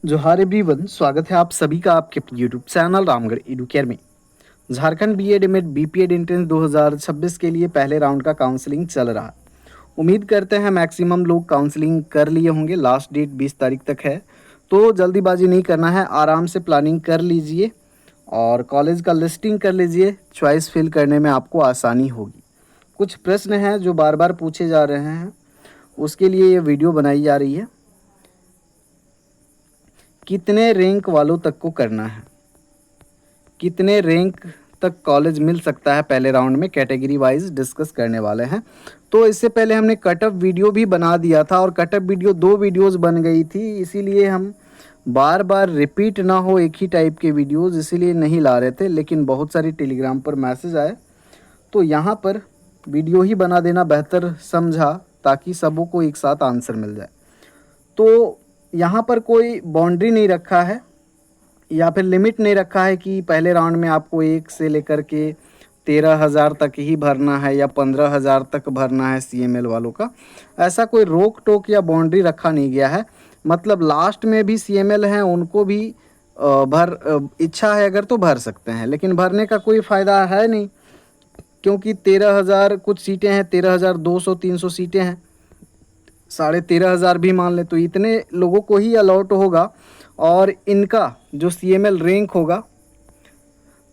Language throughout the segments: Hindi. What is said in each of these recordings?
जोहार एवरीवन, स्वागत है आप सभी का आपके यूट्यूब चैनल रामगढ़ एडुकेयर में। Jharkhand BEd MEd BPEd entrance 2026 के लिए पहले राउंड का काउंसलिंग चल रहा है। उम्मीद करते हैं मैक्सिमम लोग काउंसलिंग कर लिए होंगे। लास्ट डेट 20 तारीख तक है, तो जल्दीबाजी नहीं करना है, आराम से प्लानिंग कर लीजिए और कॉलेज का लिस्टिंग कर लीजिए। चॉइस फिल करने में आपको आसानी होगी। कुछ प्रश्न हैं जो बार बार पूछे जा रहे हैं, उसके लिए ये वीडियो बनाई जा रही है। कितने रैंक वालों तक को करना है, कितने रैंक तक कॉलेज मिल सकता है, पहले राउंड में कैटेगरी वाइज डिस्कस करने वाले हैं। तो इससे पहले हमने कटअप वीडियो भी बना दिया था और कटअप वीडियो 2 वीडियोस बन गई थी, इसीलिए हम बार बार रिपीट ना हो एक ही टाइप के वीडियोस, इसीलिए नहीं ला रहे थे। लेकिन बहुत सारी टेलीग्राम पर मैसेज आए तो यहाँ पर वीडियो ही बना देना बेहतर समझा, ताकि सबों को एक साथ आंसर मिल जाए। तो यहाँ पर कोई बाउंड्री नहीं रखा है या फिर लिमिट नहीं रखा है कि पहले राउंड में आपको 1 से लेकर के 13,000 तक ही भरना है या 15,000 तक भरना है सीएमएल वालों का। ऐसा कोई रोक टोक या बाउंड्री रखा नहीं गया है। मतलब लास्ट में भी सीएमएल हैं, उनको भी इच्छा है अगर तो भर सकते हैं, लेकिन भरने का कोई फ़ायदा है नहीं, क्योंकि 13,000 कुछ सीटें हैं, 13,200 300 सीटें हैं। 13,500 भी मान ले तो इतने लोगों को ही अलॉट होगा और इनका जो सीएमएल रैंक होगा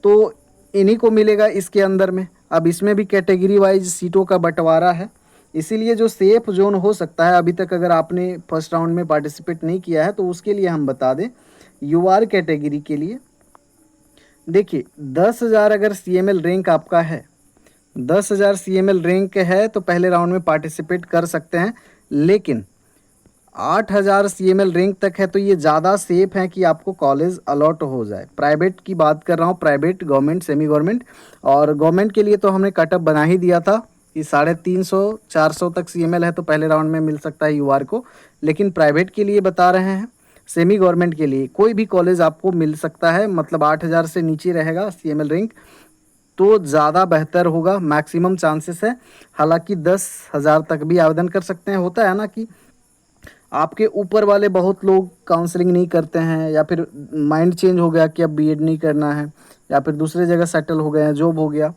तो इन्हीं को मिलेगा इसके अंदर में। अब इसमें भी कैटेगरी वाइज सीटों का बंटवारा है, इसीलिए जो सेफ जोन हो सकता है, अभी तक अगर आपने फर्स्ट राउंड में पार्टिसिपेट नहीं किया है तो उसके लिए हम बता दें, यूआर कैटेगरी के लिए देखिए 10,000 अगर सीएमएल रैंक आपका है, 10,000 सीएमएल रैंक है तो पहले राउंड में पार्टिसिपेट कर सकते हैं। लेकिन 8,000 सीएमएल रैंक तक है तो ये ज़्यादा सेफ है कि आपको कॉलेज अलॉट हो जाए। प्राइवेट की बात कर रहा हूँ, प्राइवेट, गवर्नमेंट, सेमी गवर्नमेंट। और गवर्नमेंट के लिए तो हमने कटअप बना ही दिया था कि 350 400 तक सीएमएल है तो पहले राउंड में मिल सकता है यूआर को। लेकिन प्राइवेट के लिए बता रहे हैं, सेमी गवर्नमेंट के लिए कोई भी कॉलेज आपको मिल सकता है, मतलब 8,000 से नीचे रहेगा सीएमएल रैंक तो ज़्यादा बेहतर होगा, मैक्सिमम चांसेस है। हालांकि 10,000 तक भी आवेदन कर सकते हैं। होता है ना कि आपके ऊपर वाले बहुत लोग काउंसलिंग नहीं करते हैं, या फिर माइंड चेंज हो गया कि अब बीएड नहीं करना है, या फिर दूसरे जगह सेटल हो गए हैं, जॉब हो गया।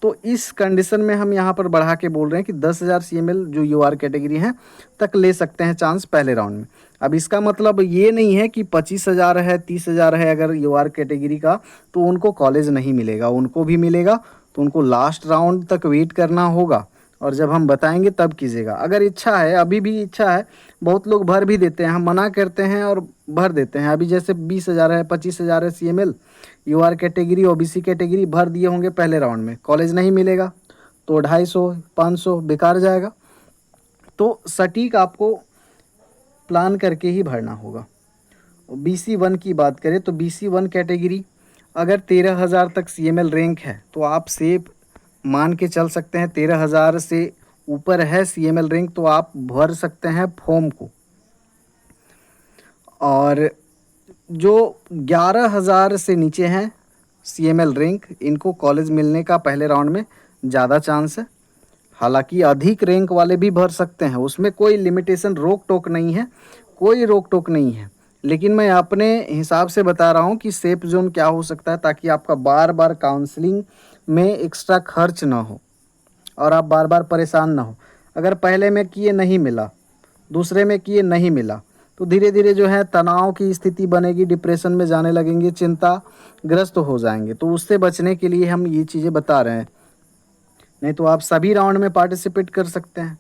तो इस कंडीशन में हम यहाँ पर बढ़ा के बोल रहे हैं कि 10,000 सीएमएल जो यूआर कैटेगरी हैं तक ले सकते हैं चांस पहले राउंड में। अब इसका मतलब ये नहीं है कि 25,000 है, 30,000 है अगर यूआर कैटेगरी का तो उनको कॉलेज नहीं मिलेगा, उनको भी मिलेगा। तो उनको लास्ट राउंड तक वेट करना होगा और जब हम बताएंगे तब कीजिएगा। अगर इच्छा है, अभी भी इच्छा है, बहुत लोग भर भी देते हैं, हम मना करते हैं और भर देते हैं। अभी जैसे 20,000 है, 25,000 है CML, UR category, OBC category भर दिए होंगे पहले राउंड में, कॉलेज नहीं मिलेगा तो 250 500 बेकार जाएगा। तो सटीक आपको प्लान करके ही भरना होगा। BC1 की बात करें तो BC1 कैटेगरी अगर 13,000 तक सीएमएल रैंक है तो आप सेफ मान के चल सकते हैं। 13,000 से ऊपर है सीएमएल रैंक तो आप भर सकते हैं फॉर्म को। और जो 11,000 से नीचे हैं सीएमएल रैंक, इनको कॉलेज मिलने का पहले राउंड में ज़्यादा चांस है। हालांकि अधिक रैंक वाले भी भर सकते हैं, उसमें कोई लिमिटेशन, रोक टोक नहीं है, कोई रोक टोक नहीं है। लेकिन मैं अपने हिसाब से बता रहा हूँ कि सेफ जोन क्या हो सकता है, ताकि आपका बार बार काउंसलिंग में एक्स्ट्रा खर्च ना हो और आप बार बार परेशान ना हो। अगर पहले में किए नहीं मिला, दूसरे में किए नहीं मिला, तो धीरे धीरे जो है तनाव की स्थिति बनेगी, डिप्रेशन में जाने लगेंगे, चिंताग्रस्त हो जाएंगे। तो उससे बचने के लिए हम ये चीज़ें बता रहे हैं। नहीं तो आप सभी राउंड में पार्टिसिपेट कर सकते हैं।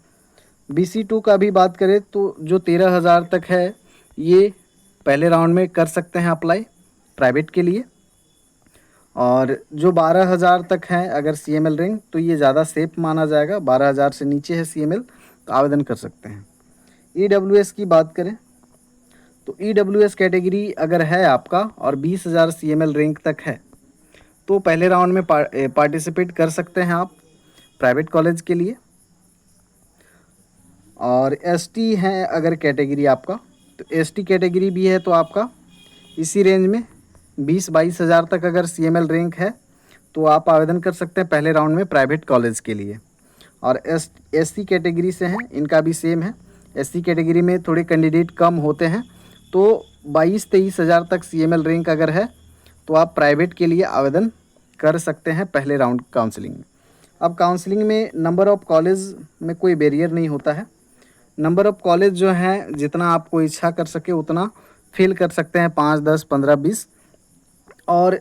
BC2 का भी बात करें तो जो 13,000 तक है ये पहले राउंड में कर सकते हैं अप्लाई प्राइवेट के लिए। और जो 12,000 तक हैं अगर सीएमएल रैंक तो ये ज़्यादा सेफ माना जाएगा। 12,000 से नीचे है सीएमएल तो आवेदन कर सकते हैं। EWS की बात करें तो EWS कैटेगरी अगर है आपका और 20,000 सीएमएल रैंक तक है तो पहले राउंड में पार्टिसिपेट कर सकते हैं आप प्राइवेट कॉलेज के लिए। और ST है अगर कैटेगरी आपका तो ST कैटेगरी भी है तो आपका इसी रेंज में 20-22,000 तक अगर सीएमएल रैंक है तो आप आवेदन कर सकते हैं पहले राउंड में प्राइवेट कॉलेज के लिए। और SC कैटेगरी से हैं, इनका भी सेम है। SC कैटेगरी में थोड़े कैंडिडेट कम होते हैं तो 22-23 हज़ार तक CML रैंक अगर है तो आप प्राइवेट के लिए आवेदन कर सकते हैं पहले राउंड काउंसलिंग में। अब काउंसलिंग में नंबर ऑफ़ कॉलेज में कोई बैरियर नहीं होता है। नंबर ऑफ़ कॉलेज जो हैं जितना आपको इच्छा कर सके उतना फिल कर सकते हैं, 5, 10, 15, 20। और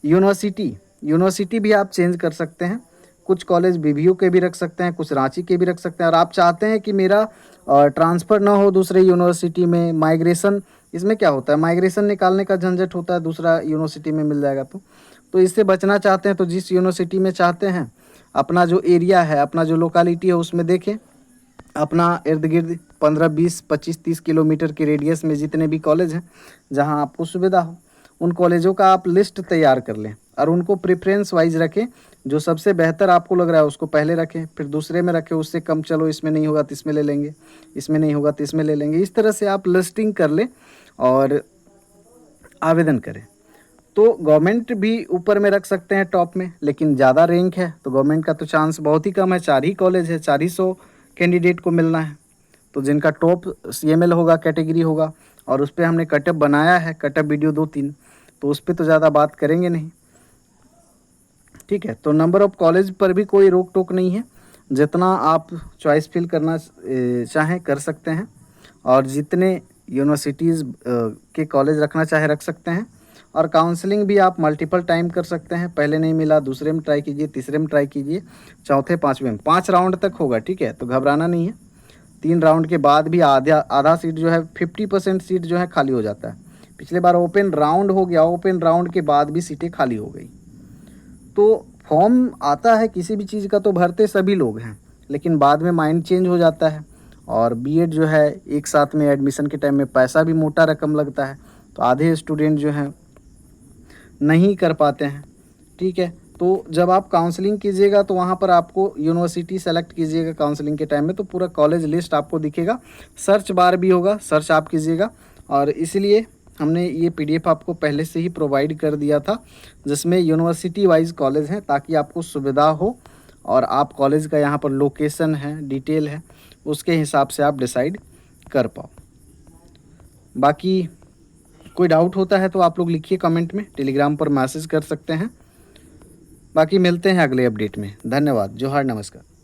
यूनिवर्सिटी भी आप चेंज कर सकते हैं। कुछ कॉलेज BBU के भी रख सकते हैं, कुछ रांची के भी रख सकते हैं। और आप चाहते हैं कि मेरा ट्रांसफ़र ना हो दूसरे यूनिवर्सिटी में, माइग्रेशन, इसमें क्या होता है, माइग्रेशन निकालने का झंझट होता है, दूसरा यूनिवर्सिटी में मिल जाएगा तो इससे बचना चाहते हैं तो जिस यूनिवर्सिटी में चाहते हैं अपना जो एरिया है, अपना जो लोकेलिटी है उसमें देखें, अपना इर्द गिर्द 15, 20, 25, 30 किलोमीटर के रेडियस में जितने भी कॉलेज हैं जहां आपको सुविधा हो, उन कॉलेजों का आप लिस्ट तैयार कर लें और उनको प्रेफरेंस वाइज रखें। जो सबसे बेहतर आपको लग रहा है उसको पहले रखें, फिर दूसरे में रखें, उससे कम चलो इसमें नहीं होगा तो इसमें ले लेंगे, इसमें नहीं होगा तो इसमें ले लेंगे। इस तरह से आप लिस्टिंग कर लें और आवेदन करें। तो गवर्नमेंट भी ऊपर में रख सकते हैं टॉप में, लेकिन ज़्यादा रैंक है तो गवर्नमेंट का तो चांस बहुत ही कम है। 4 ही कॉलेज है, 400 कैंडिडेट को मिलना है। तो जिनका टॉप CML होगा, कैटेगरी होगा, और उस पर हमने कटअप बनाया है, कटअप वीडियो 2-3, तो उस पर तो ज़्यादा बात करेंगे नहीं। ठीक है, तो नंबर ऑफ़ कॉलेज पर भी कोई रोक टोक नहीं है, जितना आप चॉइस फिल करना चाहें कर सकते हैं, और जितने यूनिवर्सिटीज़ के कॉलेज रखना चाहे रख सकते हैं। और काउंसलिंग भी आप मल्टीपल टाइम कर सकते हैं, पहले नहीं मिला दूसरे में ट्राई कीजिए, तीसरे में ट्राई कीजिए, चौथे, पाँचवें में, 5 राउंड तक होगा। ठीक है, तो घबराना नहीं है। 3 राउंड के बाद भी आधा सीट जो है, 50% सीट जो है खाली हो जाता है। पिछले बार ओपन राउंड हो गया, ओपन राउंड के बाद भी सीटें खाली हो गई। तो फॉर्म आता है किसी भी चीज़ का तो भरते सभी लोग हैं, लेकिन बाद में माइंड चेंज हो जाता है। और बीएड जो है एक साथ में एडमिशन के टाइम में पैसा भी मोटा रकम लगता है, तो आधे स्टूडेंट जो हैं नहीं कर पाते हैं। ठीक है, तो जब आप काउंसलिंग कीजिएगा तो वहाँ पर आपको यूनिवर्सिटी सेलेक्ट कीजिएगा काउंसलिंग के टाइम में, तो पूरा कॉलेज लिस्ट आपको दिखेगा, सर्च बार भी होगा, सर्च आप कीजिएगा। और इसलिए हमने ये PDF आपको पहले से ही प्रोवाइड कर दिया था, जिसमें यूनिवर्सिटी वाइज कॉलेज हैं, ताकि आपको सुविधा हो और आप कॉलेज का यहाँ पर लोकेशन है, डिटेल है, उसके हिसाब से आप डिसाइड कर पाओ। बाकी कोई डाउट होता है तो आप लोग लिखिए कमेंट में, टेलीग्राम पर मैसेज कर सकते हैं। बाकी मिलते हैं अगले अपडेट में। धन्यवाद। जोहार, नमस्कार।